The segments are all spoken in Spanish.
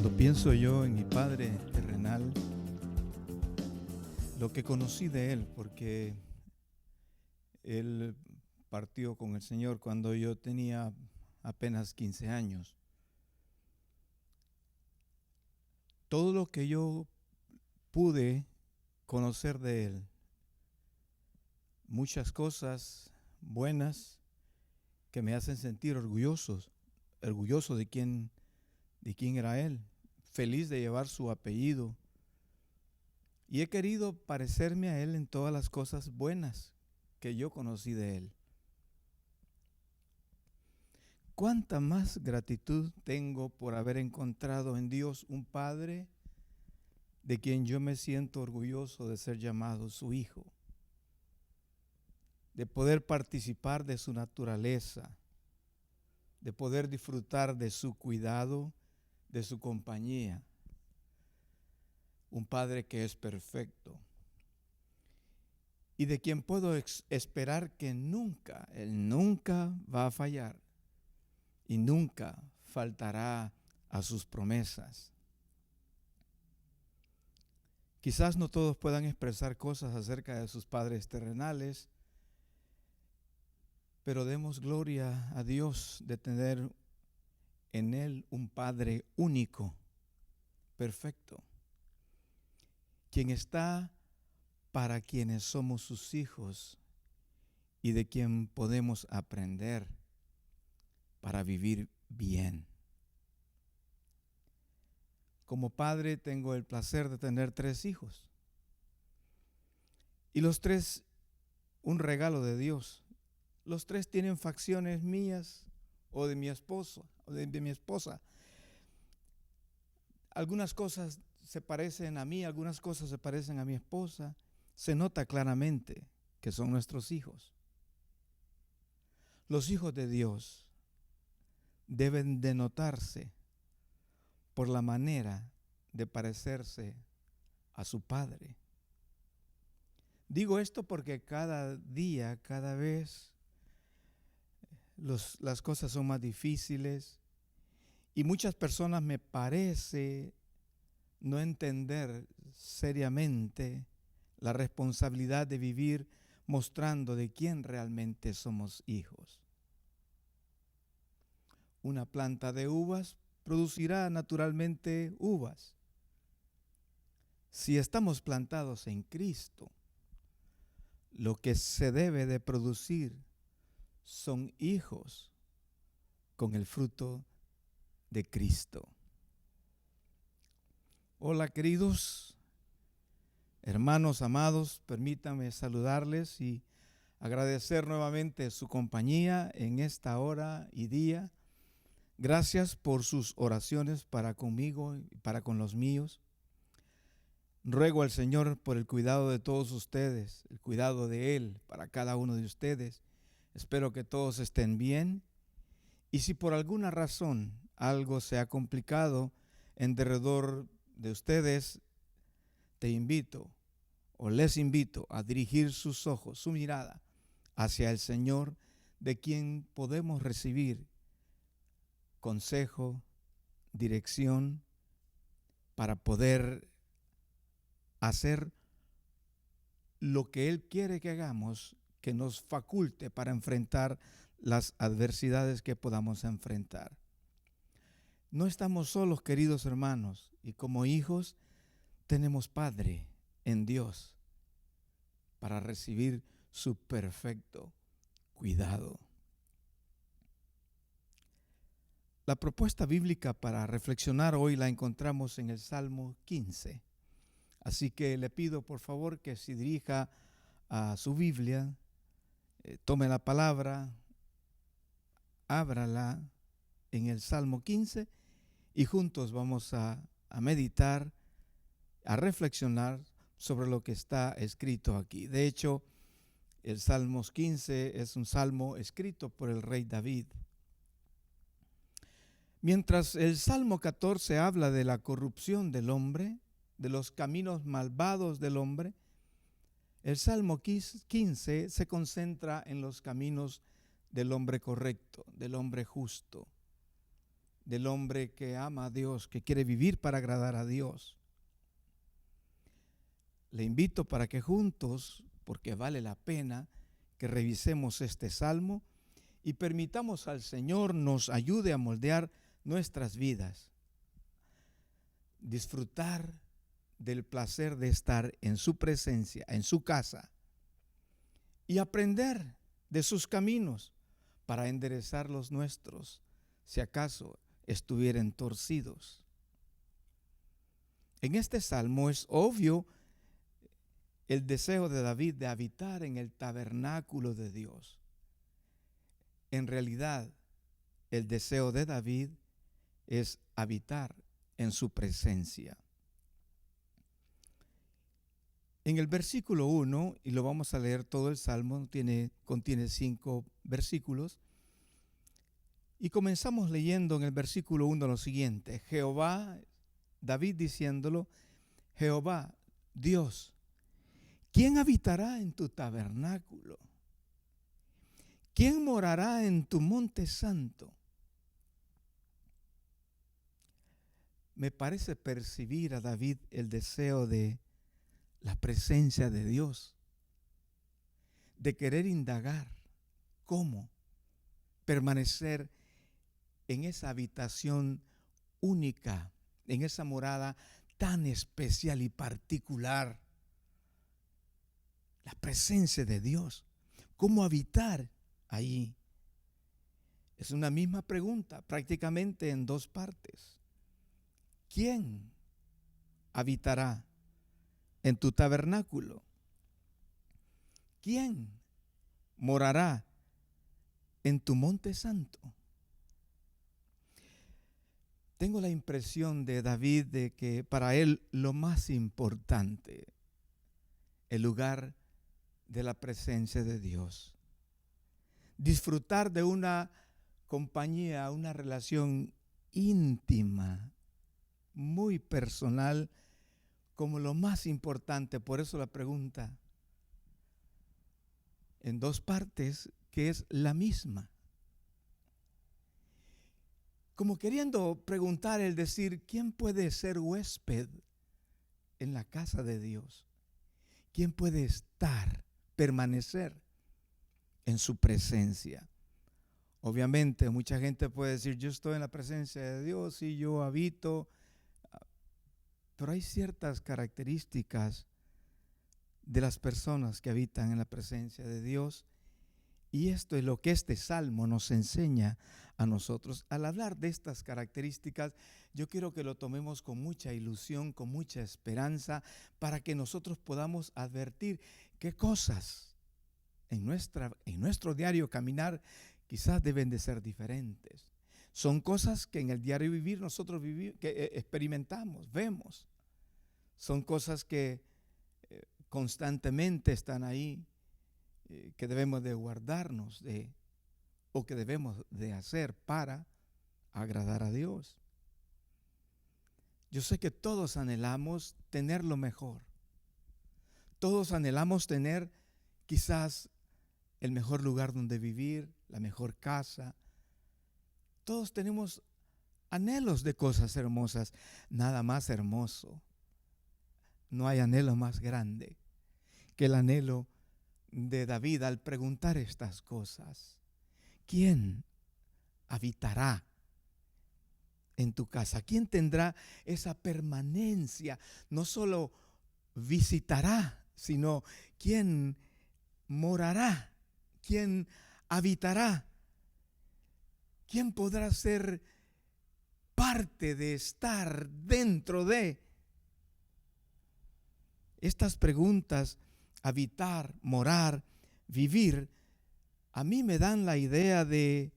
Cuando pienso yo en mi Padre terrenal, lo que conocí de Él, porque Él partió con el Señor cuando yo tenía apenas 15 años. Todo lo que yo pude conocer de Él, muchas cosas buenas que me hacen sentir orgulloso de quién era Él, feliz de llevar su apellido. Y he querido parecerme a Él en todas las cosas buenas que yo conocí de Él. ¿Cuánta más gratitud tengo por haber encontrado en Dios un Padre de quien yo me siento orgulloso de ser llamado su hijo? De poder participar de su naturaleza, de poder disfrutar de su cuidado, de su compañía. Un Padre que es perfecto y de quien puedo esperar que Él nunca va a fallar y nunca faltará a sus promesas. Quizás no todos puedan expresar cosas acerca de sus padres terrenales, pero demos gloria a Dios de tener en Él un Padre único, perfecto, quien está para quienes somos sus hijos y de quien podemos aprender para vivir bien. Como padre tengo el placer de tener 3 hijos y los 3 un regalo de Dios. Los 3 tienen facciones mías o de mi esposo o de mi esposa. Algunas cosas se parecen a mí, algunas cosas se parecen a mi esposa. Se nota claramente que son nuestros hijos. Los hijos de Dios deben de notarse por la manera de parecerse a su Padre. Digo esto porque cada día, cada vez, las cosas son más difíciles y muchas personas me parece no entender seriamente la responsabilidad de vivir mostrando de quién realmente somos hijos. Una planta de uvas producirá naturalmente uvas. Si estamos plantados en Cristo, lo que se debe de producir son hijos con el fruto de Cristo. Hola queridos hermanos amados, permítanme saludarles y agradecer nuevamente su compañía en esta hora y día. Gracias por sus oraciones para conmigo y para con los míos. Ruego al Señor por el cuidado de todos ustedes, el cuidado de Él para cada uno de ustedes. Espero que todos estén bien. Y si por alguna razón algo se ha complicado en derredor de ustedes, te invito o les invito a dirigir sus ojos, su mirada hacia el Señor, de quien podemos recibir consejo, dirección para poder hacer lo que Él quiere que hagamos, que nos faculte para enfrentar las adversidades que podamos enfrentar. No estamos solos, queridos hermanos, y como hijos tenemos Padre en Dios para recibir su perfecto cuidado. La propuesta bíblica para reflexionar hoy la encontramos en el Salmo 15. Así que le pido por favor que se dirija a su Biblia, tome la palabra, ábrala en el Salmo 15 y juntos vamos a meditar, a reflexionar sobre lo que está escrito aquí. De hecho, el Salmo 15 es un salmo escrito por el rey David. Mientras el Salmo 14 habla de la corrupción del hombre, de los caminos malvados del hombre, el Salmo 15 se concentra en los caminos del hombre correcto, del hombre justo. del hombre que ama a Dios, que quiere vivir para agradar a Dios. Le invito para que juntos, porque vale la pena, que revisemos este salmo y permitamos al Señor nos ayude a moldear nuestras vidas. Disfrutar del placer de estar en su presencia, en su casa, y aprender de sus caminos para enderezar los nuestros, si acaso estuvieran torcidos. En este salmo es obvio el deseo de David de habitar en el tabernáculo de Dios. En realidad, el deseo de David es habitar en su presencia. En el versículo 1, y lo vamos a leer todo el salmo, contiene 5 versículos, y comenzamos leyendo en el versículo 1 lo siguiente: Jehová, David diciéndolo, Jehová, Dios, ¿quién habitará en tu tabernáculo? ¿Quién morará en tu monte santo? Me parece percibir a David el deseo de la presencia de Dios, de querer indagar cómo permanecer en esa habitación única, en esa morada tan especial y particular, la presencia de Dios. ¿Cómo habitar ahí? Es una misma pregunta, prácticamente en 2 partes. ¿Quién habitará en tu tabernáculo? ¿Quién morará en tu monte santo? Tengo la impresión de David de que para él lo más importante, el lugar de la presencia de Dios, disfrutar de una compañía, una relación íntima, muy personal, como lo más importante. Por eso la pregunta en 2 partes, que es la misma. Como queriendo preguntar, el decir, ¿quién puede ser huésped en la casa de Dios? ¿Quién puede estar, permanecer en su presencia? Obviamente, mucha gente puede decir, yo estoy en la presencia de Dios y yo habito, pero hay ciertas características de las personas que habitan en la presencia de Dios, y esto es lo que este salmo nos enseña a nosotros. Al hablar de estas características, yo quiero que lo tomemos con mucha ilusión, con mucha esperanza, para que nosotros podamos advertir qué cosas en nuestro diario caminar quizás deben de ser diferentes. Son cosas que en el diario vivir nosotros experimentamos, vemos. Son cosas que constantemente están ahí, que debemos de guardarnos o que debemos de hacer para agradar a Dios. Yo sé que todos anhelamos tener lo mejor. Todos anhelamos tener quizás el mejor lugar donde vivir, la mejor casa. Todos tenemos anhelos de cosas hermosas. Nada más hermoso. No hay anhelo más grande que el anhelo de David al preguntar estas cosas. ¿Quién habitará en tu casa? ¿Quién tendrá esa permanencia? No solo visitará, sino ¿quién morará? ¿Quién habitará? ¿Quién podrá ser parte de estar dentro de? Estas preguntas, habitar, morar, vivir, a mí me dan la idea de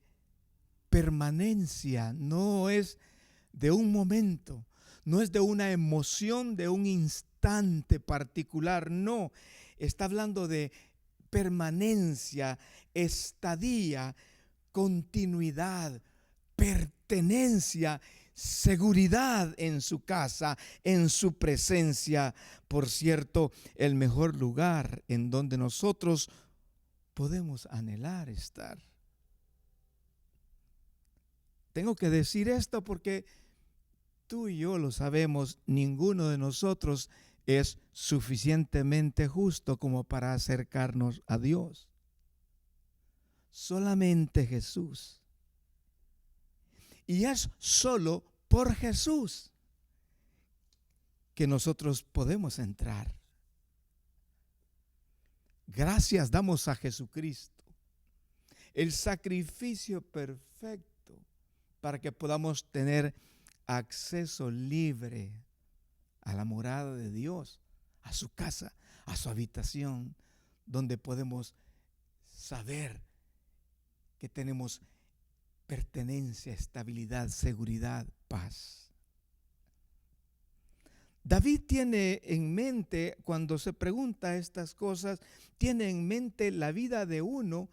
permanencia. No es de un momento, no es de una emoción, de un instante particular. No, está hablando de permanencia, estadía, continuidad, pertenencia, seguridad en su casa, en su presencia. Por cierto, el mejor lugar en donde nosotros podemos anhelar estar. tengo que decir esto porque tú y yo lo sabemos, ninguno de nosotros es suficientemente justo como para acercarnos a Dios. Solamente Jesús. Y es solo por Jesús que nosotros podemos entrar. Gracias damos a Jesucristo, el sacrificio perfecto para que podamos tener acceso libre a la morada de Dios, a su casa, a su habitación, donde podemos saber que tenemos pertenencia, estabilidad, seguridad, paz. David tiene en mente, cuando se pregunta estas cosas, tiene en mente la vida de uno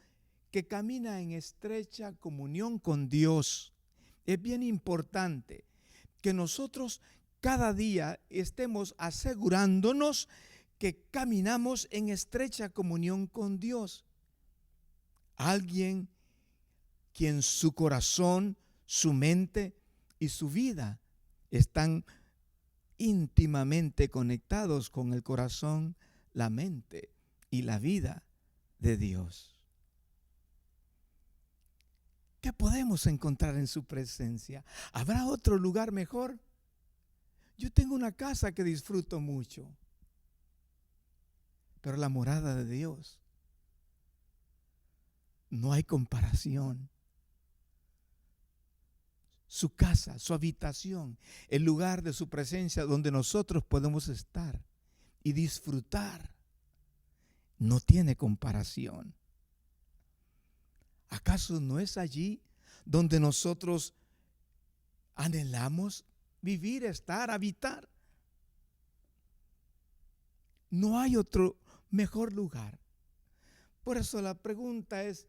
que camina en estrecha comunión con Dios. Es bien importante que nosotros cada día estemos asegurándonos que caminamos en estrecha comunión con Dios. Alguien quien su corazón, su mente y su vida están íntimamente conectados con el corazón, la mente y la vida de Dios. ¿Qué podemos encontrar en su presencia? ¿Habrá otro lugar mejor? Yo tengo una casa que disfruto mucho, pero la morada de Dios, no hay comparación. Su casa, su habitación, el lugar de su presencia donde nosotros podemos estar y disfrutar, no tiene comparación. ¿Acaso no es allí donde nosotros anhelamos vivir, estar, habitar? No hay otro mejor lugar. Por eso la pregunta es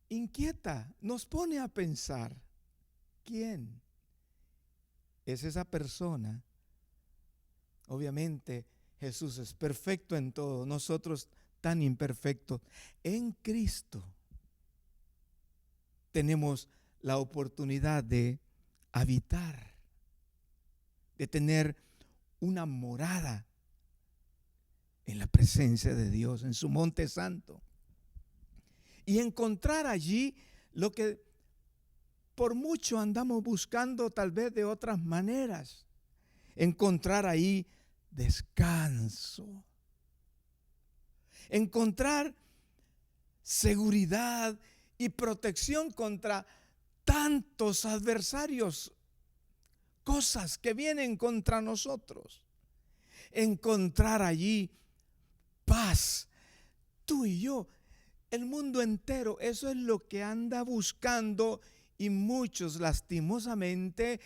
inquieta, nos pone a pensar, ¿quién es esa persona? Obviamente Jesús es perfecto en todo, nosotros tan imperfectos. En Cristo tenemos la oportunidad de habitar, de tener una morada en la presencia de Dios, en su monte santo. Y encontrar allí lo que por mucho andamos buscando tal vez de otras maneras. Encontrar ahí descanso. Encontrar seguridad y protección contra tantos adversarios, cosas que vienen contra nosotros. Encontrar allí paz. Tú y yo, el mundo entero, eso es lo que anda buscando y muchos lastimosamente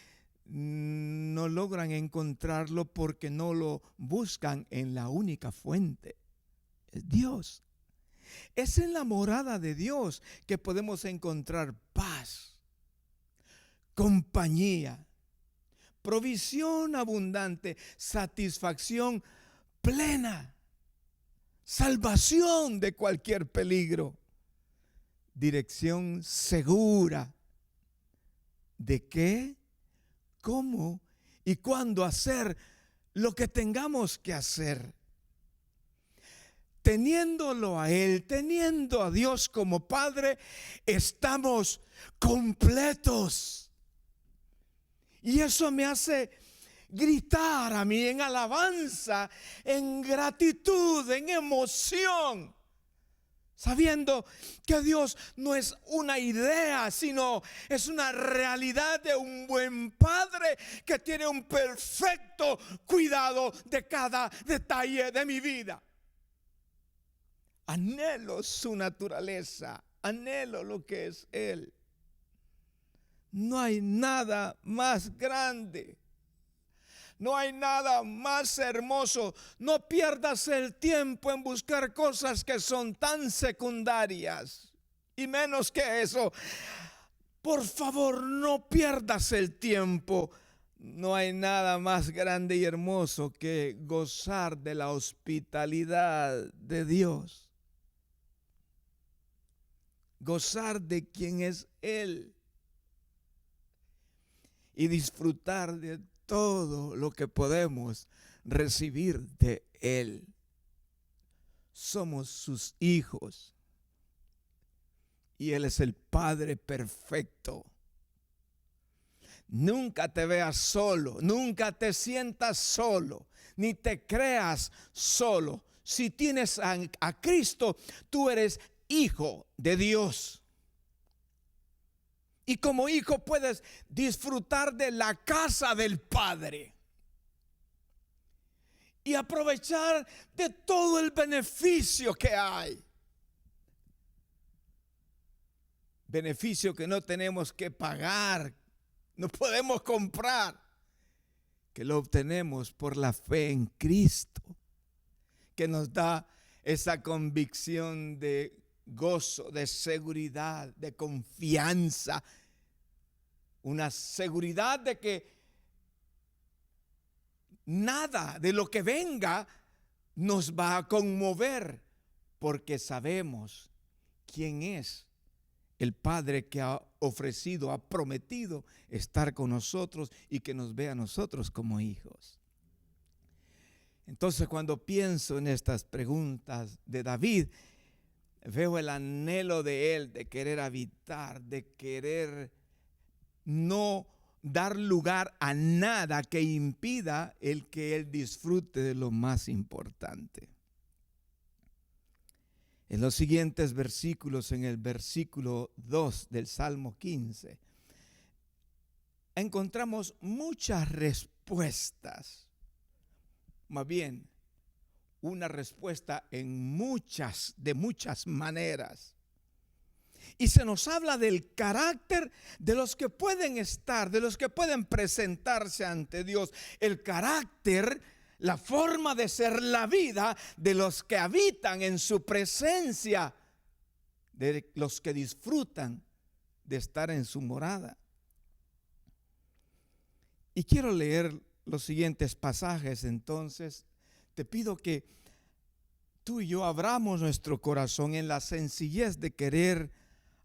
no logran encontrarlo porque no lo buscan en la única fuente, es Dios. Es en la morada de Dios que podemos encontrar paz, compañía, provisión abundante, satisfacción plena, salvación de cualquier peligro, dirección segura de qué, cómo y cuándo hacer lo que tengamos que hacer. Teniéndolo a Él, teniendo a Dios como Padre, estamos completos. Y eso me hace gritar a mí en alabanza, en gratitud, en emoción, sabiendo que Dios no es una idea, sino es una realidad de un buen Padre que tiene un perfecto cuidado de cada detalle de mi vida. Anhelo su naturaleza, anhelo lo que es Él. No hay nada más grande, no hay nada más hermoso. No pierdas el tiempo en buscar cosas que son tan secundarias, y menos que eso. Por favor, no pierdas el tiempo. No hay nada más grande y hermoso que gozar de la hospitalidad de Dios. Gozar de quien es Él. y disfrutar de todo lo que podemos recibir de Él. Somos sus hijos y Él es el Padre perfecto. Nunca te veas solo, nunca te sientas solo, ni te creas solo. Si tienes a Cristo, tú eres hijo de Dios. Y como hijo puedes disfrutar de la casa del Padre y aprovechar de todo el beneficio que hay. Beneficio que no tenemos que pagar, no podemos comprar, que lo obtenemos por la fe en Cristo, que nos da esa convicción de gozo, de seguridad, de confianza, una seguridad de que nada de lo que venga nos va a conmover, porque sabemos quién es el Padre que ha ofrecido, ha prometido estar con nosotros y que nos ve a nosotros como hijos. Entonces, cuando pienso en estas preguntas de David, veo el anhelo de él de querer habitar, de querer no dar lugar a nada que impida el que él disfrute de lo más importante. En los siguientes versículos, en el versículo 2 del Salmo 15, encontramos muchas respuestas. Más bien, una respuesta de muchas maneras. Y se nos habla del carácter de los que pueden estar, de los que pueden presentarse ante Dios. El carácter, la forma de ser, la vida de los que habitan en su presencia, de los que disfrutan de estar en su morada. Y quiero leer los siguientes pasajes. Entonces, te pido que tú y yo abramos nuestro corazón en la sencillez de querer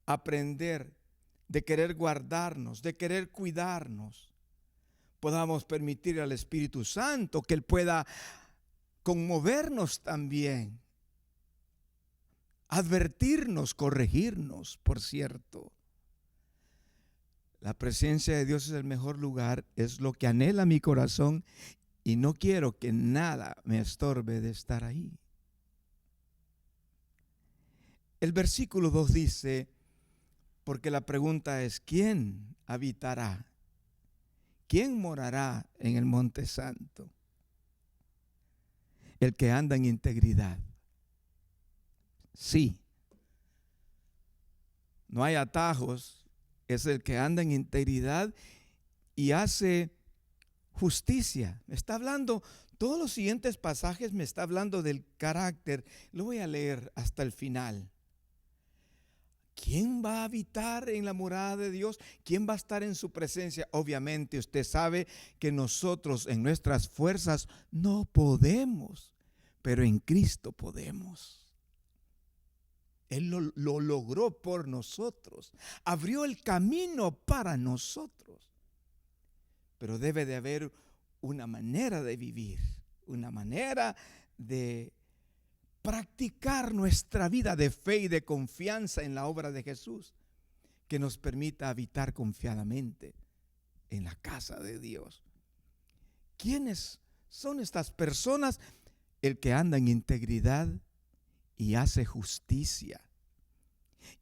aprender, de querer guardarnos, de querer cuidarnos. Podamos permitir al Espíritu Santo que Él pueda conmovernos también, advertirnos, corregirnos. Por cierto, la presencia de Dios es el mejor lugar, es lo que anhela mi corazón, y no quiero que nada me estorbe de estar ahí. El versículo 2 dice, porque la pregunta es, ¿quién habitará? ¿Quién morará en el monte santo? El que anda en integridad. Sí, no hay atajos, es el que anda en integridad y hace justicia. Me está hablando, todos los siguientes pasajes me está hablando del carácter. Lo voy a leer hasta el final. ¿Quién va a habitar en la morada de Dios? ¿Quién va a estar en su presencia? Obviamente usted sabe que nosotros en nuestras fuerzas no podemos, pero en Cristo podemos. Él lo logró por nosotros, abrió el camino para nosotros. Pero debe de haber una manera de vivir, una manera de practicar nuestra vida de fe y de confianza en la obra de Jesús, que nos permita habitar confiadamente en la casa de Dios. ¿Quiénes son estas personas? El que anda en integridad y hace justicia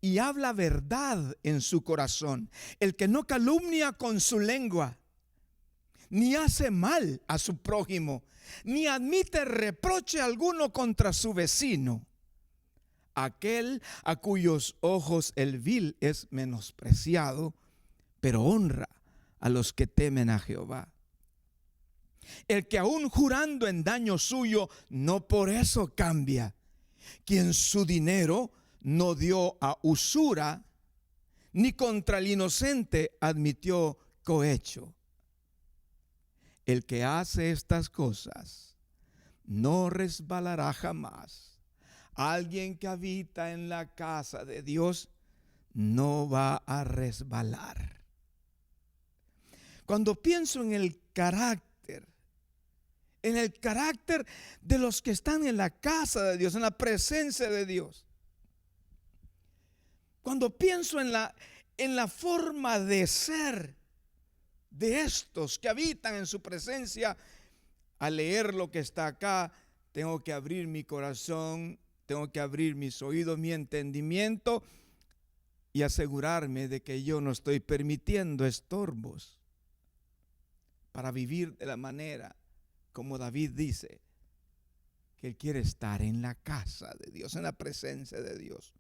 y habla verdad en su corazón, el que no calumnia con su lengua, ni hace mal a su prójimo, ni admite reproche alguno contra su vecino. Aquel a cuyos ojos el vil es menospreciado, pero honra a los que temen a Jehová. El que aún jurando en daño suyo, no por eso cambia. Quien su dinero no dio a usura, ni contra el inocente admitió cohecho. El que hace estas cosas no resbalará jamás. Alguien que habita en la casa de Dios no va a resbalar. Cuando pienso en el carácter de los que están en la casa de Dios, en la presencia de Dios. Cuando pienso en la forma de ser de estos que habitan en su presencia, al leer lo que está acá, tengo que abrir mi corazón, tengo que abrir mis oídos, mi entendimiento y asegurarme de que yo no estoy permitiendo estorbos para vivir de la manera como David dice que él quiere estar en la casa de Dios, en la presencia de Dios.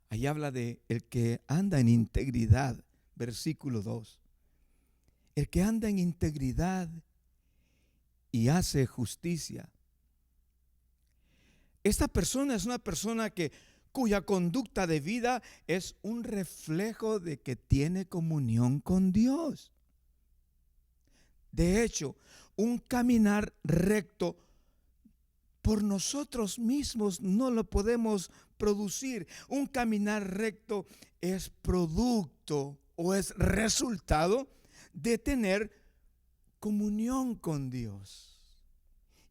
Ahí habla de el que anda en integridad, versículo 2. El que anda en integridad y hace justicia. Esta persona es una persona cuya conducta de vida es un reflejo de que tiene comunión con Dios. De hecho, un caminar recto por nosotros mismos no lo podemos producir. Un caminar recto es producto o es resultado de tener comunión con Dios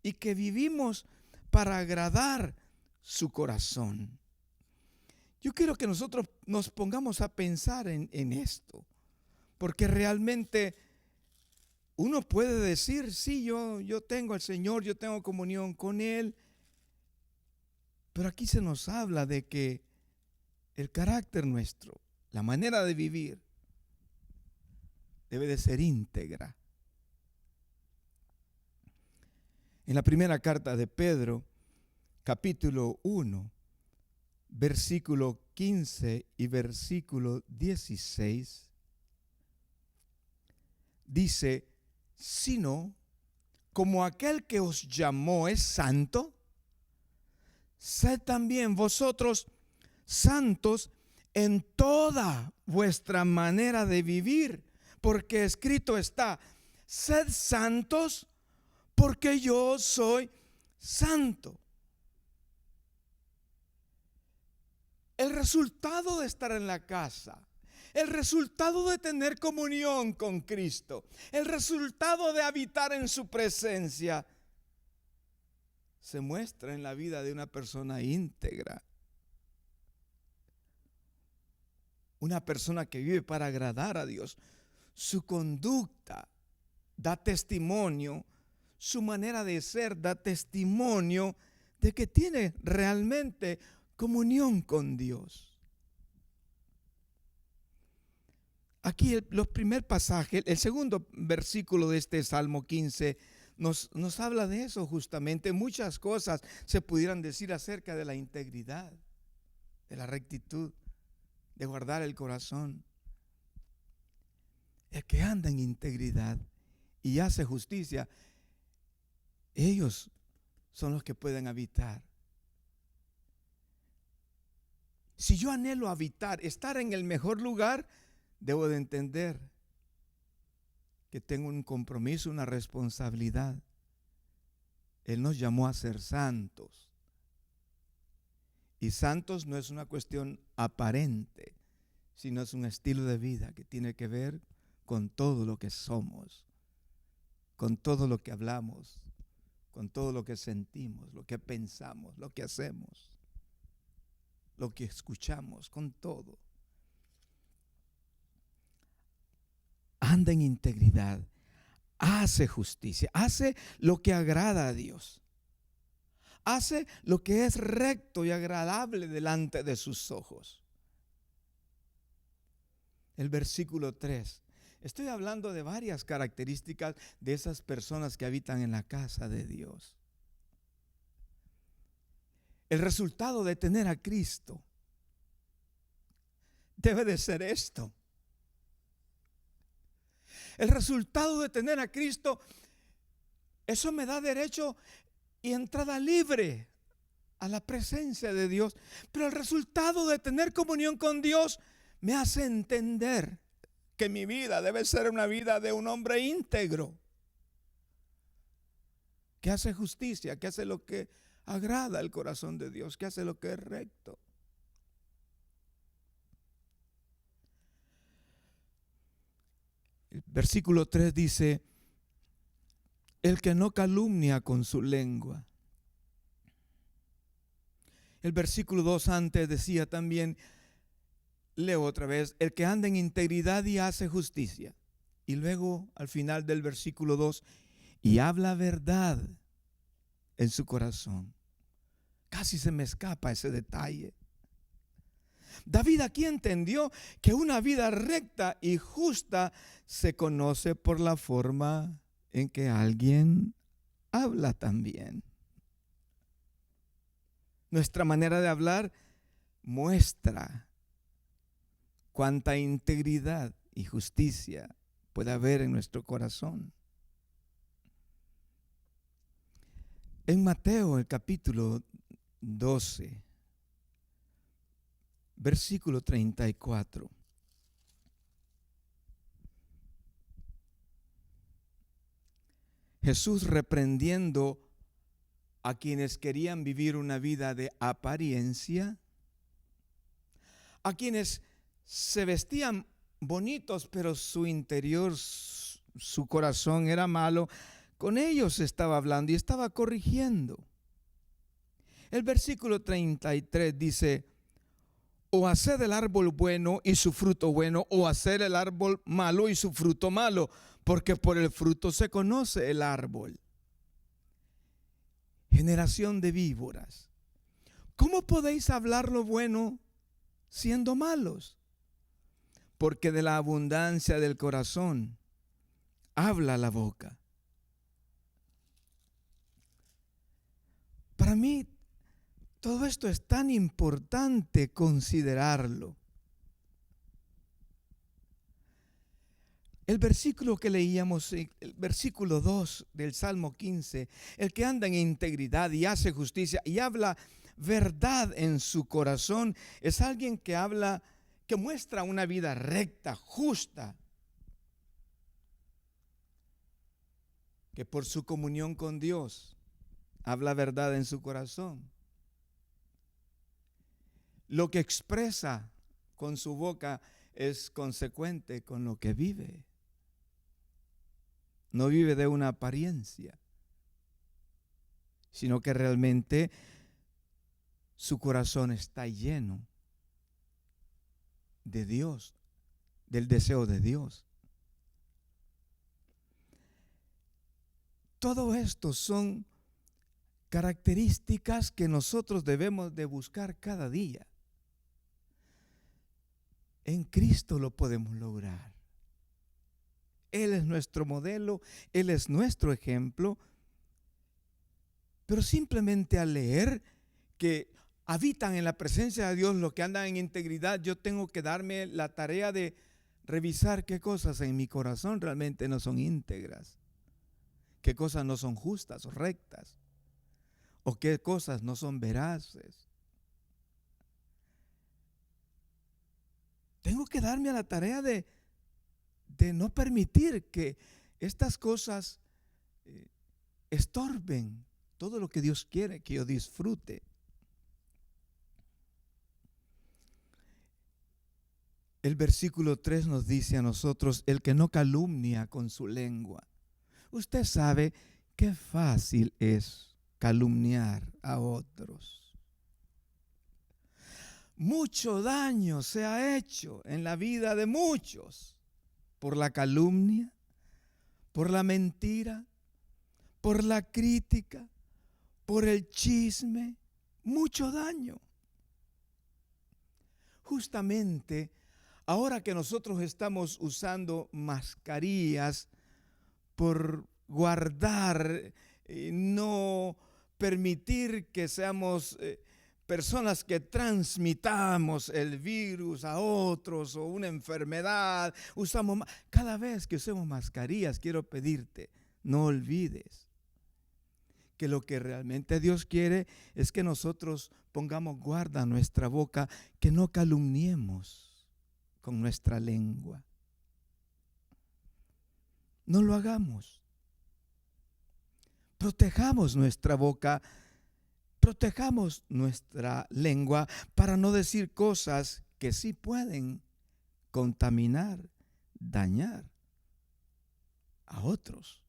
y que vivimos para agradar su corazón. Yo quiero que nosotros nos pongamos a pensar en esto, porque realmente uno puede decir, sí, yo tengo al Señor, yo tengo comunión con Él, pero aquí se nos habla de que el carácter nuestro, la manera de vivir, debe de ser íntegra. En la primera carta de Pedro, capítulo 1, versículo 15 y versículo 16, dice, sino como aquel que os llamó es santo, sed también vosotros santos en toda vuestra manera de vivir, porque escrito está, sed santos porque yo soy santo. El resultado de estar en la casa, el resultado de tener comunión con Cristo, el resultado de habitar en su presencia, se muestra en la vida de una persona íntegra. Una persona que vive para agradar a Dios. Su conducta da testimonio, su manera de ser da testimonio de que tiene realmente comunión con Dios. Aquí los primer pasaje, el segundo versículo de este Salmo 15 nos habla de eso justamente. Muchas cosas se pudieran decir acerca de la integridad, de la rectitud, de guardar el corazón. El que anda en integridad y hace justicia, ellos son los que pueden habitar. Si yo anhelo habitar, estar en el mejor lugar, debo de entender que tengo un compromiso, una responsabilidad. Él nos llamó a ser santos. Y santos no es una cuestión aparente, sino es un estilo de vida que tiene que ver con todo lo que somos, con todo lo que hablamos, con todo lo que sentimos, lo que pensamos, lo que hacemos, lo que escuchamos, con todo. Anda en integridad, hace justicia, hace lo que agrada a Dios, hace lo que es recto y agradable delante de sus ojos. El versículo 3. Estoy hablando de varias características de esas personas que habitan en la casa de Dios. El resultado de tener a Cristo debe de ser esto. El resultado de tener a Cristo, eso me da derecho y entrada libre a la presencia de Dios. Pero el resultado de tener comunión con Dios me hace entender que mi vida debe ser una vida de un hombre íntegro, que hace justicia, que hace lo que agrada al corazón de Dios, que hace lo que es recto. El versículo 3 dice, el que no calumnia con su lengua. El versículo 2 antes decía también, leo otra vez, el que anda en integridad y hace justicia. Y luego al final del versículo 2, y habla verdad en su corazón. Casi se me escapa ese detalle. David aquí entendió que una vida recta y justa se conoce por la forma en que alguien habla también. Nuestra manera de hablar muestra cuánta integridad y justicia puede haber en nuestro corazón. En Mateo, el capítulo 12, versículo 34. Jesús reprendiendo a quienes querían vivir una vida de apariencia, a quienes se vestían bonitos, pero su interior, su corazón era malo. Con ellos estaba hablando y estaba corrigiendo. El versículo 33 dice, o haced el árbol bueno y su fruto bueno, o hacer el árbol malo y su fruto malo, porque por el fruto se conoce el árbol. Generación de víboras, ¿cómo podéis hablar lo bueno siendo malos? Porque de la abundancia del corazón habla la boca. Para mí, todo esto es tan importante considerarlo. El versículo que leíamos, el versículo 2 del Salmo 15, el que anda en integridad y hace justicia y habla verdad en su corazón, es alguien que habla, que muestra una vida recta, justa, que por su comunión con Dios habla verdad en su corazón. Lo que expresa con su boca es consecuente con lo que vive. No vive de una apariencia, sino que realmente su corazón está lleno de Dios, del deseo de Dios. Todo esto son características que nosotros debemos de buscar cada día. En Cristo lo podemos lograr. Él es nuestro modelo, Él es nuestro ejemplo. Pero simplemente al leer que habitan en la presencia de Dios los que andan en integridad, yo tengo que darme la tarea de revisar qué cosas en mi corazón realmente no son íntegras, qué cosas no son justas o rectas, o qué cosas no son veraces. Tengo que darme a la tarea de no permitir que estas cosas estorben todo lo que Dios quiere que yo disfrute. El versículo 3 nos dice a nosotros, el que no calumnia con su lengua. Usted sabe qué fácil es calumniar a otros. Mucho daño se ha hecho en la vida de muchos por la calumnia, por la mentira, por la crítica, por el chisme, mucho daño. Justamente ahora que nosotros estamos usando mascarillas por guardar, no permitir que seamos personas que transmitamos el virus a otros o una enfermedad, cada vez que usemos mascarillas, quiero pedirte, no olvides que lo que realmente Dios quiere es que nosotros pongamos guarda a nuestra boca, que no calumniemos con nuestra lengua. No lo hagamos. Protejamos nuestra boca, protejamos nuestra lengua para no decir cosas que sí pueden contaminar, dañar a otros.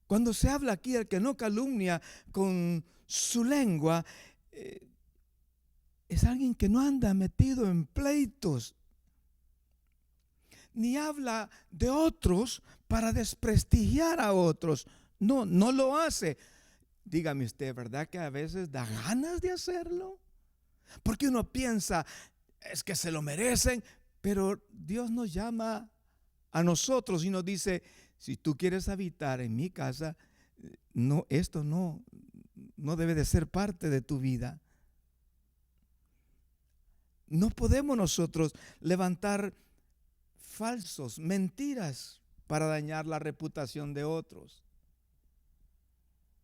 Cuando se habla aquí del que no calumnia con su lengua, es alguien que no anda metido en pleitos, ni habla de otros para desprestigiar a otros. No, no lo hace. Dígame usted, ¿verdad que a veces da ganas de hacerlo? Porque uno piensa, es que se lo merecen, pero Dios nos llama a nosotros y nos dice, si tú quieres habitar en mi casa, no, esto no debe de ser parte de tu vida. No podemos nosotros levantar falsos, mentiras para dañar la reputación de otros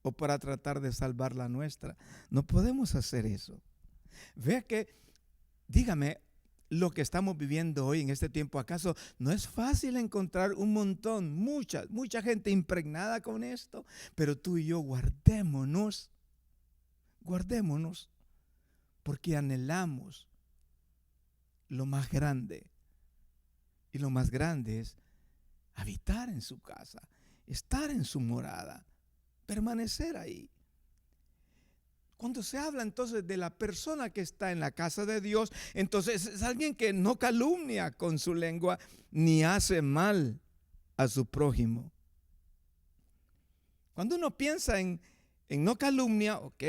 o para tratar de salvar la nuestra. No podemos hacer eso. Vea que, dígame, lo que estamos viviendo hoy en este tiempo, ¿acaso no es fácil encontrar un montón, mucha gente impregnada con esto? Pero tú y yo guardémonos, porque anhelamos lo más grande. Y lo más grande es habitar en su casa, estar en su morada, permanecer ahí. Cuando se habla entonces de la persona que está en la casa de Dios, entonces es alguien que no calumnia con su lengua ni hace mal a su prójimo. Cuando uno piensa en no calumnia, ok,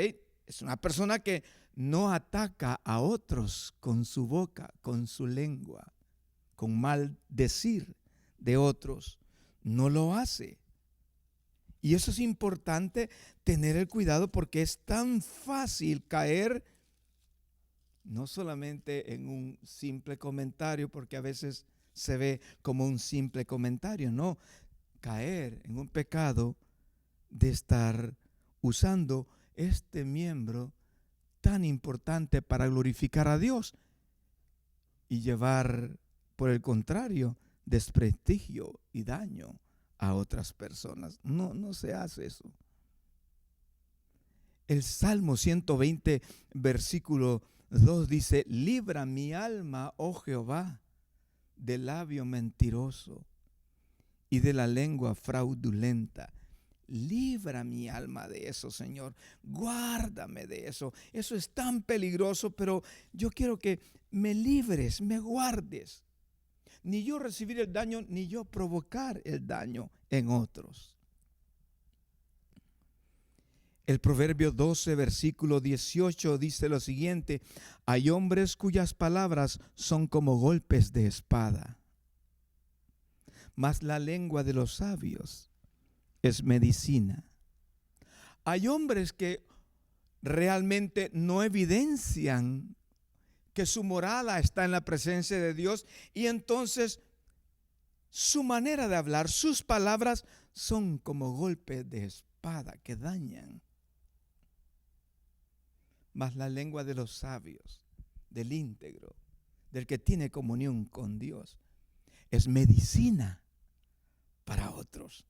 es una persona que no ataca a otros con su boca, con su lengua, con mal decir de otros. No lo hace. Y eso es importante tener el cuidado porque es tan fácil caer no solamente en un simple comentario, porque a veces se ve como un simple comentario, no, caer en un pecado de estar usando este miembro tan importante para glorificar a Dios y llevar, por el contrario, desprestigio y daño a otras personas. No se hace eso. El Salmo 120, versículo 2 dice, libra mi alma, oh Jehová, del labio mentiroso y de la lengua fraudulenta. Libra mi alma de eso, Señor. Guárdame de eso. Eso es tan peligroso, pero yo quiero que me libres, me guardes. Ni yo recibir el daño, ni yo provocar el daño en otros. El Proverbio 12, versículo 18 dice lo siguiente: hay hombres cuyas palabras son como golpes de espada, mas la lengua de los sabios es medicina. Hay hombres que realmente no evidencian que su morada está en la presencia de Dios y entonces su manera de hablar, sus palabras son como golpes de espada que dañan. Mas la lengua de los sabios, del íntegro, del que tiene comunión con Dios, es medicina para otros.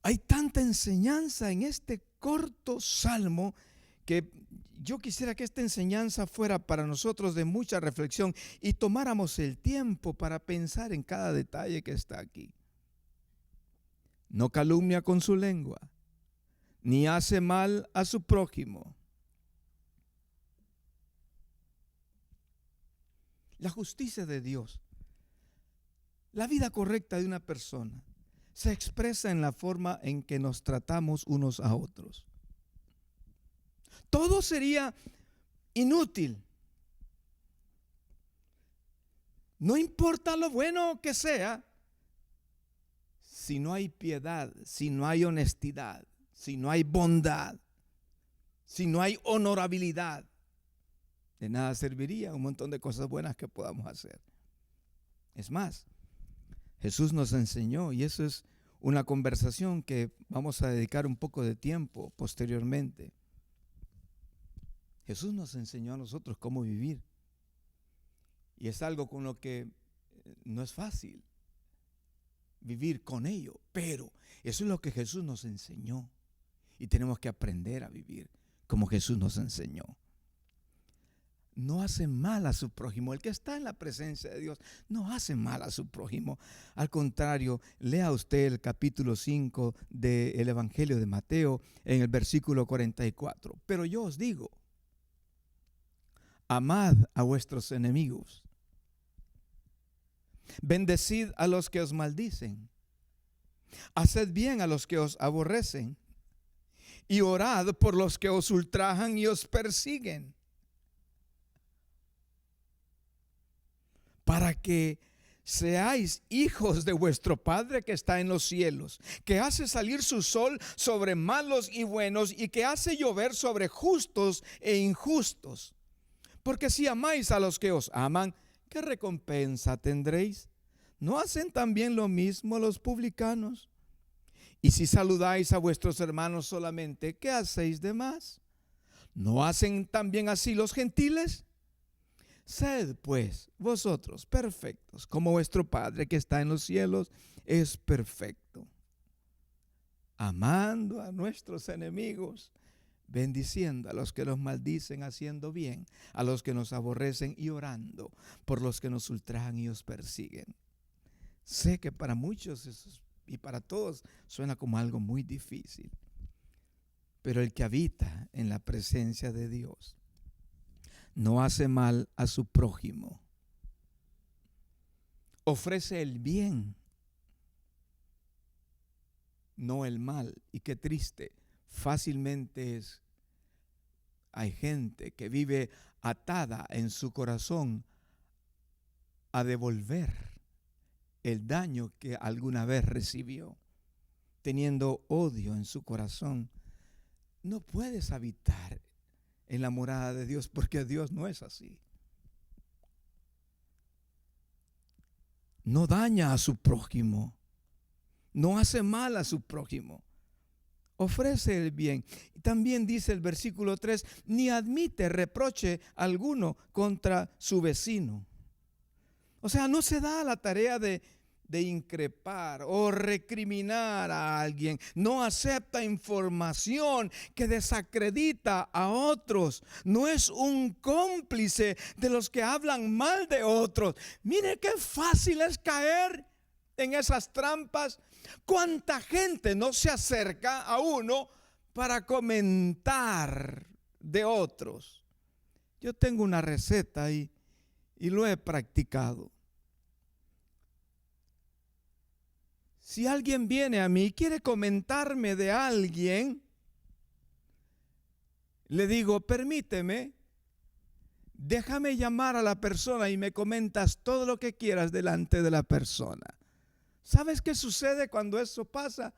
Hay tanta enseñanza en este corto salmo que yo quisiera que esta enseñanza fuera para nosotros de mucha reflexión y tomáramos el tiempo para pensar en cada detalle que está aquí. No calumnia con su lengua, ni hace mal a su prójimo. La justicia de Dios, la vida correcta de una persona, se expresa en la forma en que nos tratamos unos a otros. Todo sería inútil. No importa lo bueno que sea, si no hay piedad, si no hay honestidad, si no hay bondad, si no hay honorabilidad, de nada serviría un montón de cosas buenas que podamos hacer. Es más, Jesús nos enseñó, y eso es una conversación que vamos a dedicar un poco de tiempo posteriormente. Jesús nos enseñó a nosotros cómo vivir. Y es algo con lo que no es fácil vivir con ello, pero eso es lo que Jesús nos enseñó. Y tenemos que aprender a vivir como Jesús nos enseñó. no hace mal a su prójimo. El que está en la presencia de Dios no hace mal a su prójimo. Al contrario, lea usted el capítulo 5 del Evangelio de Mateo en el versículo 44. Pero yo os digo, amad a vuestros enemigos, bendecid a los que os maldicen, haced bien a los que os aborrecen y orad por los que os ultrajan y os persiguen, para que seáis hijos de vuestro Padre que está en los cielos, que hace salir su sol sobre malos y buenos y que hace llover sobre justos e injustos. Porque si amáis a los que os aman, ¿qué recompensa tendréis? ¿No hacen también lo mismo los publicanos? Y si saludáis a vuestros hermanos solamente, ¿qué hacéis de más? ¿No hacen también así los gentiles? Sed pues vosotros perfectos, como vuestro Padre que está en los cielos es perfecto, amando a nuestros enemigos, bendiciendo a los que nos maldicen, haciendo bien a los que nos aborrecen y orando por los que nos ultrajan y nos persiguen. Sé que para muchos y para todos suena como algo muy difícil, pero el que habita en la presencia de Dios no hace mal a su prójimo, ofrece el bien, no el mal. Y qué triste, fácilmente hay gente que vive atada en su corazón a devolver el daño que alguna vez recibió, teniendo odio en su corazón. No puedes habitar en la morada de Dios, porque Dios no es así. No daña a su prójimo, no hace mal a su prójimo, ofrece el bien. También dice el versículo 3, ni admite reproche alguno contra su vecino. O sea, no se da la tarea de increpar o recriminar a alguien, no acepta información que desacredita a otros, no es un cómplice de los que hablan mal de otros. Mire qué fácil es caer en esas trampas. Cuánta gente no se acerca a uno para comentar de otros. Yo tengo una receta y lo he practicado. Si alguien viene a mí y quiere comentarme de alguien, le digo, permíteme, déjame llamar a la persona y me comentas todo lo que quieras delante de la persona. ¿Sabes qué sucede cuando eso pasa?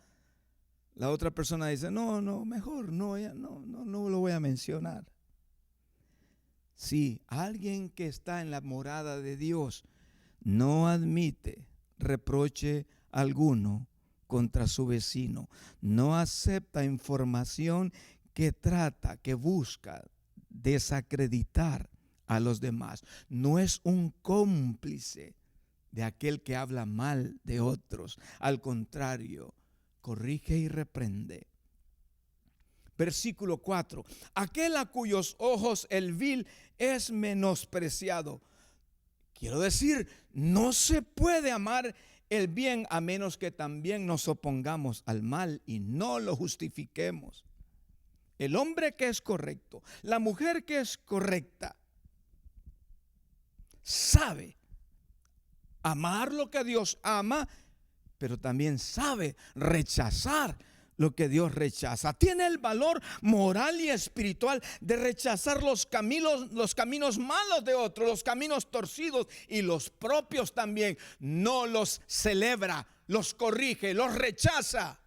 La otra persona dice, no, mejor no lo voy a mencionar. Si alguien que está en la morada de Dios no admite reproche alguno contra su vecino, no acepta información que busca desacreditar a los demás, no es un cómplice de aquel que habla mal de otros, al contrario, corrige y reprende. Versículo 4, aquel a cuyos ojos el vil es menospreciado. Quiero decir, no se puede amar el bien a menos que también nos opongamos al mal y no lo justifiquemos. El hombre que es correcto, la mujer que es correcta, sabe amar lo que Dios ama, pero también sabe rechazar lo que Dios rechaza. Tiene el valor moral y espiritual de rechazar los caminos malos de otros, los caminos torcidos y los propios también. No los celebra, los corrige, los rechaza.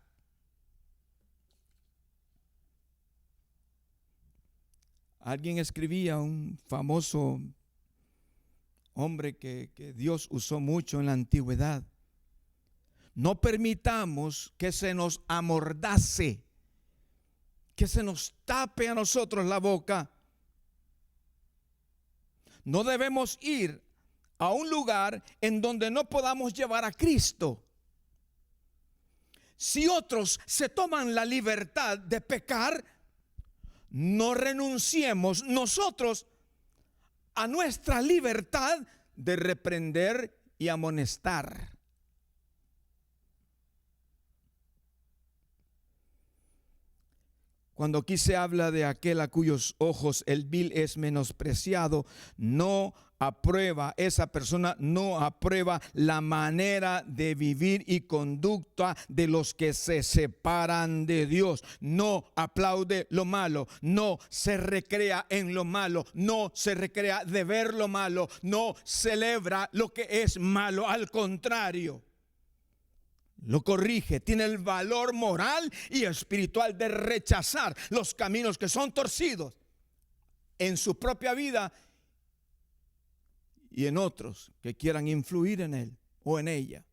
Alguien escribía, un famoso hombre que Dios usó mucho en la antigüedad: no permitamos que se nos amordace, que se nos tape a nosotros la boca. No debemos ir a un lugar en donde no podamos llevar a Cristo. Si otros se toman la libertad de pecar, no renunciemos nosotros a nuestra libertad de reprender y amonestar. Cuando aquí se habla de aquel a cuyos ojos el vil es menospreciado, no aprueba, esa persona no aprueba la manera de vivir y conducta de los que se separan de Dios. No aplaude lo malo, no se recrea en lo malo, no se recrea de ver lo malo, no celebra lo que es malo, al contrario. Lo corrige, tiene el valor moral y espiritual de rechazar los caminos que son torcidos en su propia vida y en otros que quieran influir en él o en ella.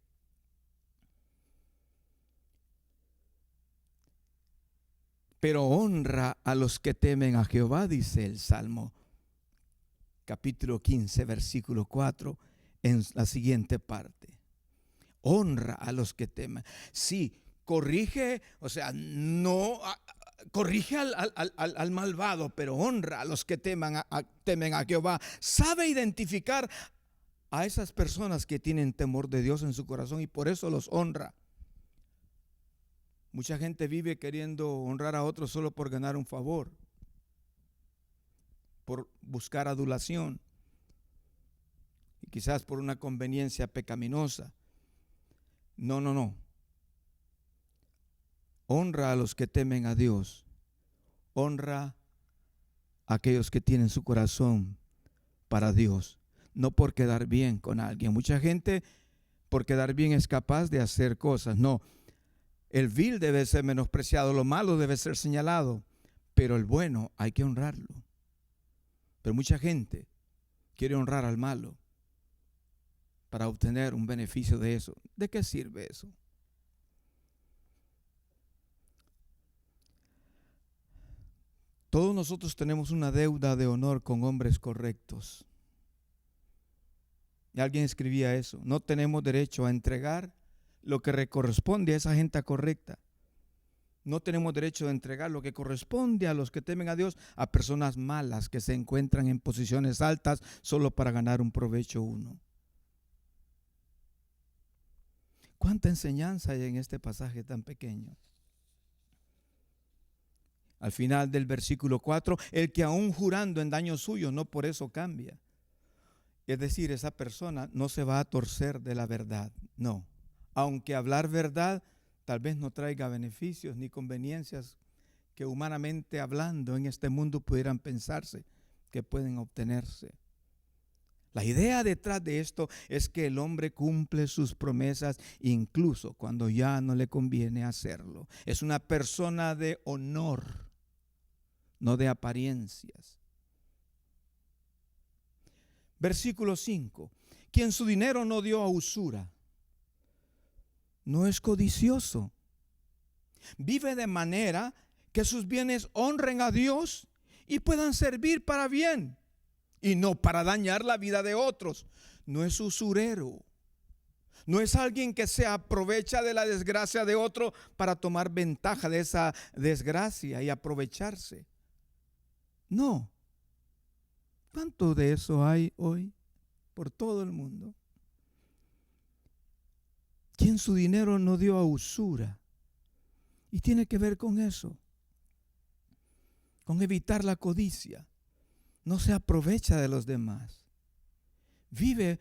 Pero honra a los que temen a Jehová, dice el Salmo capítulo 15, versículo 4, en la siguiente parte. Honra a los que temen. Sí, corrige, o sea, no corrige al malvado, pero honra a los que temen a Jehová. Sabe identificar a esas personas que tienen temor de Dios en su corazón y por eso los honra. Mucha gente vive queriendo honrar a otros solo por ganar un favor, por buscar adulación y quizás por una conveniencia pecaminosa. No. Honra a los que temen a Dios. Honra a aquellos que tienen su corazón para Dios. No por quedar bien con alguien. Mucha gente por quedar bien es capaz de hacer cosas. No. El vil debe ser menospreciado. Lo malo debe ser señalado. Pero el bueno hay que honrarlo. Pero mucha gente quiere honrar al malo para obtener un beneficio de eso. ¿De qué sirve eso? Todos nosotros tenemos una deuda de honor con hombres correctos. Y alguien escribía eso. No tenemos derecho a entregar lo que le corresponde a esa gente correcta. No tenemos derecho a entregar lo que corresponde a los que temen a Dios a personas malas que se encuentran en posiciones altas solo para ganar un provecho uno. ¿Cuánta enseñanza hay en este pasaje tan pequeño? Al final del versículo 4, el que aún jurando en daño suyo, no por eso cambia. Es decir, esa persona no se va a torcer de la verdad, no. Aunque hablar verdad tal vez no traiga beneficios ni conveniencias que humanamente hablando en este mundo pudieran pensarse que pueden obtenerse. La idea detrás de esto es que el hombre cumple sus promesas incluso cuando ya no le conviene hacerlo. Es una persona de honor, no de apariencias. Versículo 5. Quien su dinero no dio a usura, no es codicioso. Vive de manera que sus bienes honren a Dios y puedan servir para bien y no para dañar la vida de otros. No es usurero. No es alguien que se aprovecha de la desgracia de otro para tomar ventaja de esa desgracia y aprovecharse. No. ¿Cuánto de eso hay hoy por todo el mundo? Quien su dinero no dio a usura. Y tiene que ver con eso, con evitar la codicia. No se aprovecha de los demás. Vive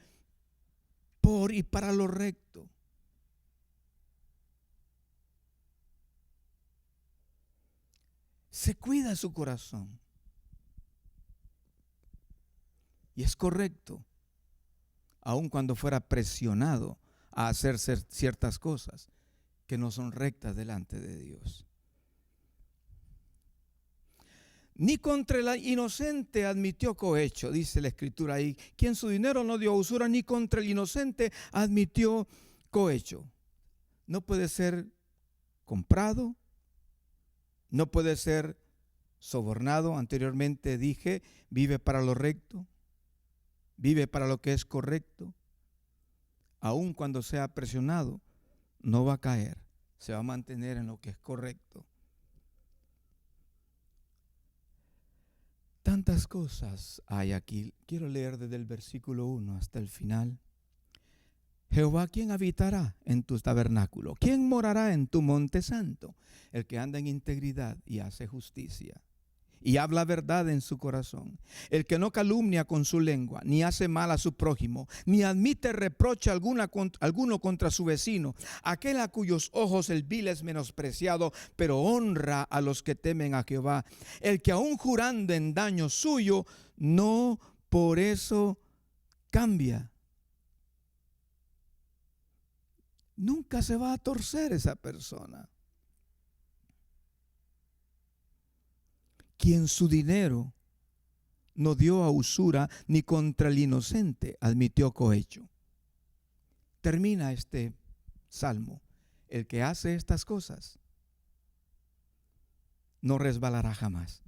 por y para lo recto. Se cuida su corazón. Y es correcto, aun cuando fuera presionado a hacer ciertas cosas que no son rectas delante de Dios. Ni contra el inocente admitió cohecho, dice la escritura ahí. Quien su dinero no dio a usura, ni contra el inocente admitió cohecho. No puede ser comprado, no puede ser sobornado. Anteriormente dije, vive para lo recto, vive para lo que es correcto. Aun cuando sea presionado, no va a caer, se va a mantener en lo que es correcto. Tantas cosas hay aquí. Quiero leer desde el versículo 1 hasta el final. Jehová, ¿quién habitará en tu tabernáculo? ¿Quién morará en tu monte santo? El que anda en integridad y hace justicia y habla verdad en su corazón. El que no calumnia con su lengua, ni hace mal a su prójimo, ni admite reproche alguno contra su vecino. Aquel a cuyos ojos el vil es menospreciado, pero honra a los que temen a Jehová. El que aun jurando en daño suyo, no por eso cambia. Nunca se va a torcer esa persona. Quien su dinero no dio a usura, ni contra el inocente admitió cohecho. Termina este salmo. El que hace estas cosas no resbalará jamás.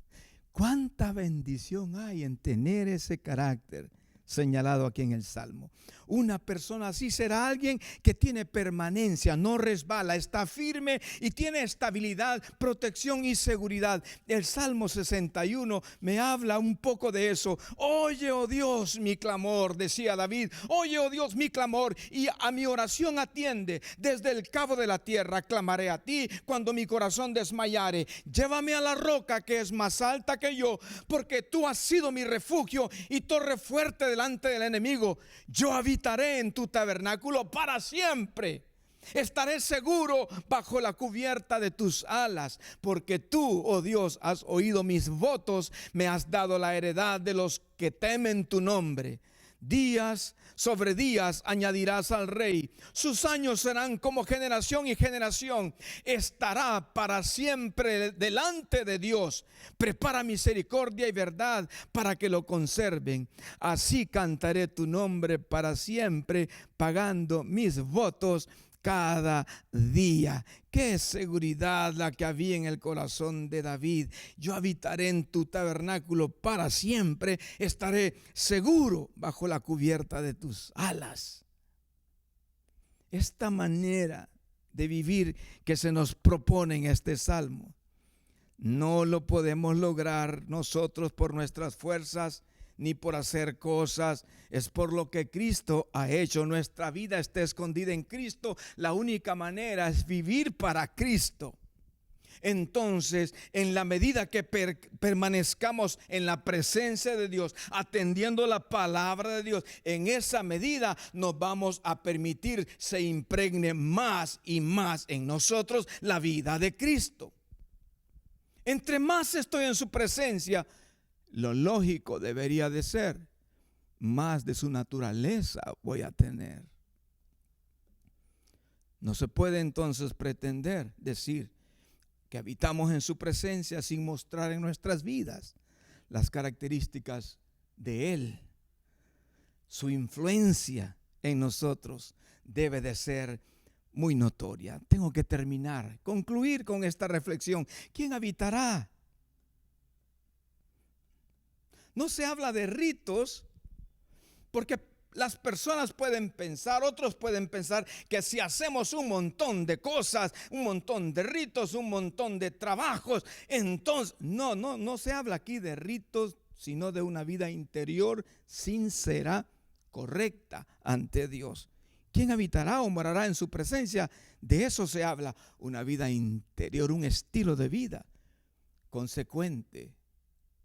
¿Cuánta bendición hay en tener ese carácter señalado aquí en el Salmo? Una persona así será alguien que tiene permanencia, no resbala, está firme y tiene estabilidad, protección y seguridad. El Salmo 61 me habla un poco de eso. Oye, oh Dios, mi clamor, decía David. Oye, oh Dios, mi clamor, y a mi oración atiende. Desde el cabo de la tierra clamaré a ti cuando mi corazón desmayare. Llévame a la roca que es más alta que yo, porque tú has sido mi refugio y torre fuerte delante del enemigo. Yo habitaré en tu tabernáculo para siempre. Estaré seguro bajo la cubierta de tus alas, porque tú, oh Dios, has oído mis votos, me has dado la heredad de los que temen tu nombre. Días sobre días añadirás al rey, sus años serán como generación y generación. Estará para siempre delante de Dios. Prepara misericordia y verdad para que lo conserven. Así cantaré tu nombre para siempre, pagando mis votos cada día. Qué seguridad la que había en el corazón de David. Yo habitaré en tu tabernáculo para siempre, estaré seguro bajo la cubierta de tus alas. Esta manera de vivir que se nos propone en este salmo no lo podemos lograr nosotros por nuestras fuerzas ni por hacer cosas. Es por lo que Cristo ha hecho. Nuestra vida está escondida en Cristo. La única manera es vivir para Cristo. Entonces, en la medida que permanezcamos en la presencia de Dios, atendiendo la palabra de Dios, en esa medida nos vamos a permitir se impregne más y más en nosotros la vida de Cristo. Entre más estoy en su presencia, lo lógico debería de ser, más de su naturaleza voy a tener. No se puede entonces pretender decir que habitamos en su presencia sin mostrar en nuestras vidas las características de Él. Su influencia en nosotros debe de ser muy notoria. Tengo que concluir con esta reflexión. ¿Quién habitará? No se habla de ritos, porque las personas pueden pensar, otros pueden pensar que si hacemos un montón de cosas, un montón de ritos, un montón de trabajos, entonces no se habla aquí de ritos, sino de una vida interior sincera, correcta ante Dios. ¿Quién habitará o morará en su presencia? De eso se habla, una vida interior, un estilo de vida consecuente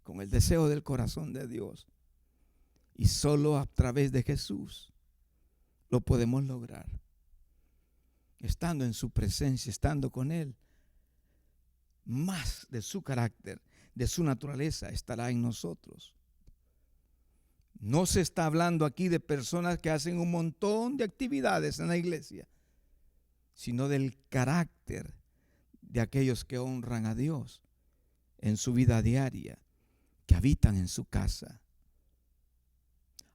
con el deseo del corazón de Dios. Y solo a través de Jesús lo podemos lograr. Estando en su presencia, estando con Él, más de su carácter, de su naturaleza estará en nosotros. No se está hablando aquí de personas que hacen un montón de actividades en la iglesia, sino del carácter de aquellos que honran a Dios en su vida diaria, que habitan en su casa.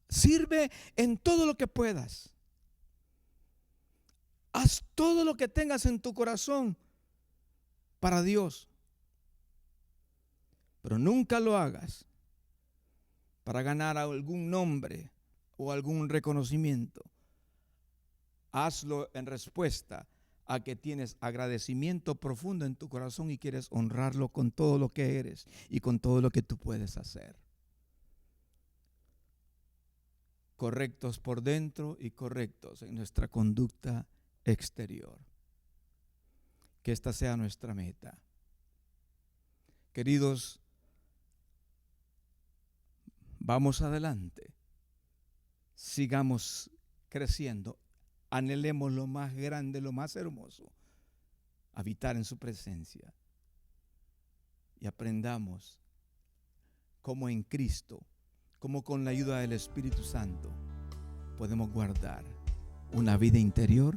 Sirve en todo lo que puedas. Haz todo lo que tengas en tu corazón para Dios. Pero nunca lo hagas para ganar algún nombre o algún reconocimiento. Hazlo en respuesta a que tienes agradecimiento profundo en tu corazón y quieres honrarlo con todo lo que eres y con todo lo que tú puedes hacer. correctos por dentro y correctos en nuestra conducta exterior. Que esta sea nuestra meta. Queridos, vamos adelante. Sigamos creciendo. Anhelemos lo más grande, lo más hermoso, habitar en su presencia. Y aprendamos cómo en Cristo, cómo con la ayuda del Espíritu Santo, podemos guardar una vida interior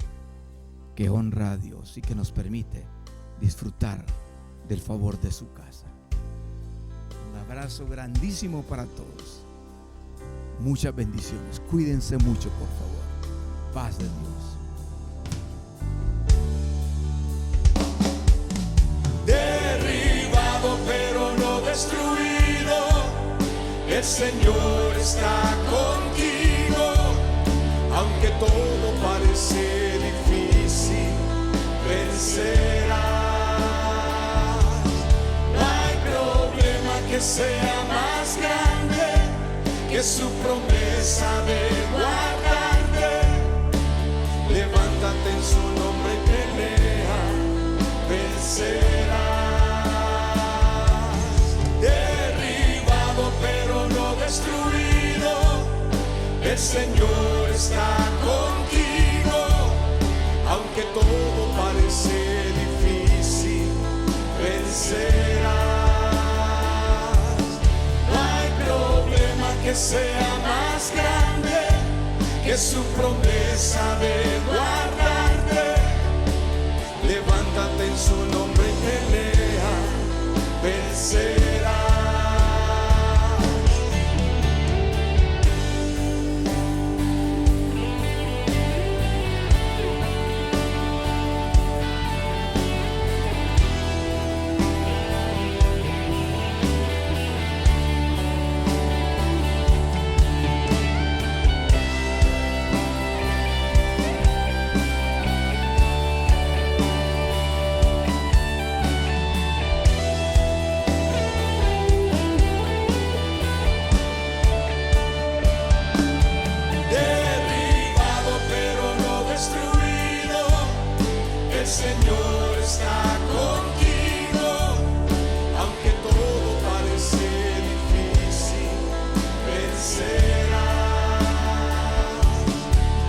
que honra a Dios y que nos permite disfrutar del favor de su casa. Un abrazo grandísimo para todos. Muchas bendiciones. Cuídense mucho, por favor. Paz de Dios. Derribado pero no destruido, el Señor está contigo. Aunque todo parece difícil, vencerás. No hay problema que sea más grande que su promesa de guardarte. Levántate en su nombre y pelea, vencerás. Derribado pero no destruido, el Señor está contigo. Aunque todo parece difícil, vencerás. No hay problema que sea más grande que su promesa de guardarte. Levántate en su nombre y pelea, vencerás. El Señor está contigo, aunque todo parece difícil, vencerás.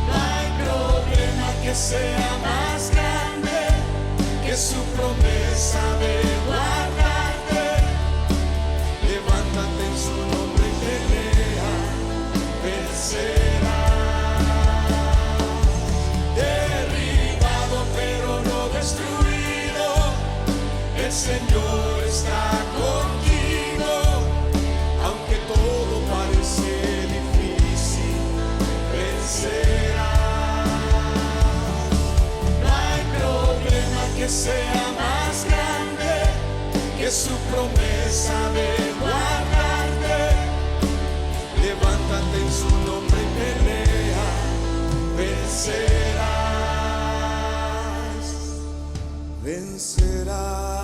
No hay problema que sea más grande que su promesa de guardarte. Levántate en su nombre y pelea, vencerás. El Señor está contigo, aunque todo parece difícil, vencerás. No hay problema que sea más grande que su promesa de guardarte. Levántate en su nombre y pelea, vencerás. Vencerás.